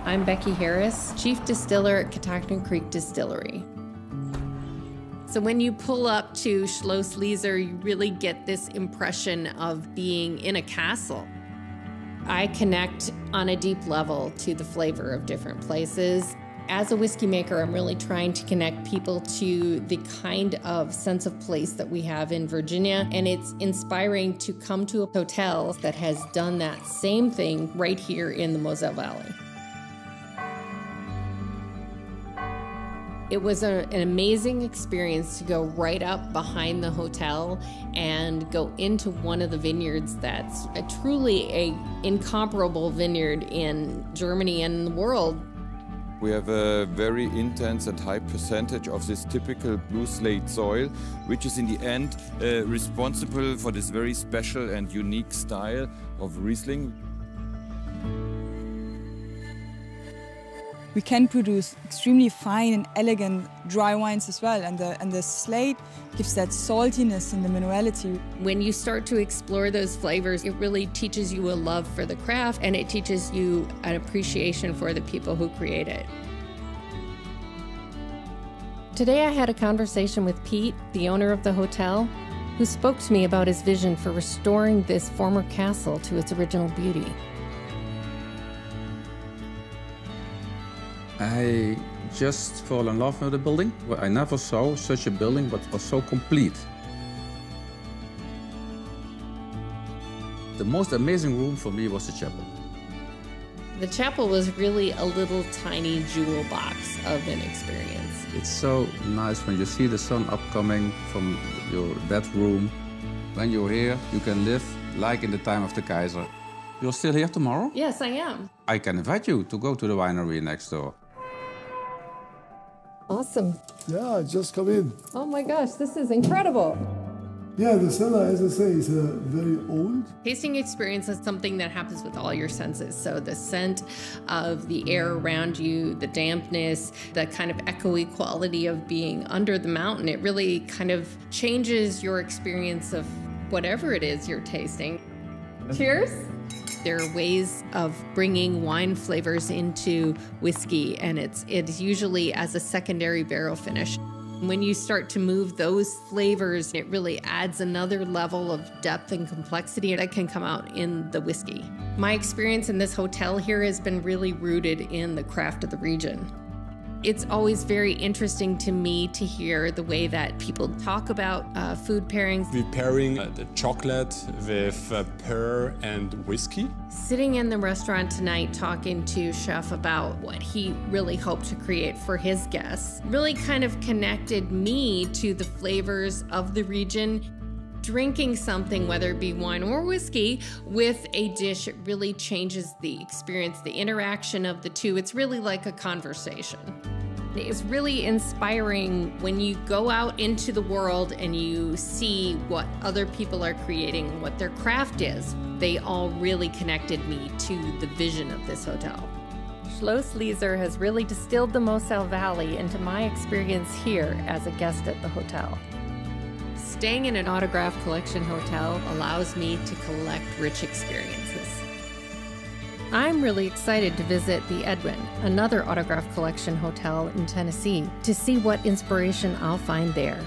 I'm Becky Harris, Chief Distiller at Catoctin Creek Distillery. So when you pull up to Schloss Lieser, you really get this impression of being in a castle. I connect on a deep level to the flavor of different places. As a whiskey maker, I'm really trying to connect people to the kind of sense of place that we have in Virginia, and it's inspiring to come to a hotel that has done that same thing right here in the Moselle Valley. It was an amazing experience to go right up behind the hotel and go into one of the vineyards that's truly an incomparable vineyard in Germany and the world. We have a very intense and high percentage of this typical blue slate soil, which is in the end responsible for this very special and unique style of Riesling. We can produce extremely fine and elegant dry wines as well, and the slate gives that saltiness and the minerality. When you start to explore those flavors, it really teaches you a love for the craft, and it teaches you an appreciation for the people who create it. Today I had a conversation with Pete, the owner of the hotel, who spoke to me about his vision for restoring this former castle to its original beauty. I just fell in love with the building. I never saw such a building, but it was so complete. The most amazing room for me was the chapel. The chapel was really a little tiny jewel box of an experience. It's so nice when you see the sun upcoming from your bedroom. When you're here, you can live like in the time of the Kaiser. You're still here tomorrow? Yes, I am. I can invite you to go to the winery next door. Awesome. Yeah, just come in. Oh my gosh, this is incredible. Yeah, the cellar, as I say, is very old. Tasting experience is something that happens with all your senses. So the scent of the air around you, the dampness, the kind of echoey quality of being under the mountain, it really kind of changes your experience of whatever it is you're tasting. Cheers. There are ways of bringing wine flavors into whiskey, and it's usually as a secondary barrel finish. When you start to move those flavors, it really adds another level of depth and complexity that can come out in the whiskey. My experience in this hotel here has been really rooted in the craft of the region. It's always very interesting to me to hear the way that people talk about food pairings. We're pairing the chocolate with pear and whiskey. Sitting in the restaurant tonight talking to Chef about what he really hoped to create for his guests really kind of connected me to the flavors of the region. Drinking something, whether it be wine or whiskey, with a dish, it really changes the experience, the interaction of the two. It's really like a conversation. It's really inspiring when you go out into the world and you see what other people are creating, what their craft is. They all really connected me to the vision of this hotel. Schloss Lieser has really distilled the Moselle Valley into my experience here as a guest at the hotel. Staying in an autograph collection hotel allows me to collect rich experiences. I'm really excited to visit the Edwin, another autograph collection hotel in Tennessee, to see what inspiration I'll find there.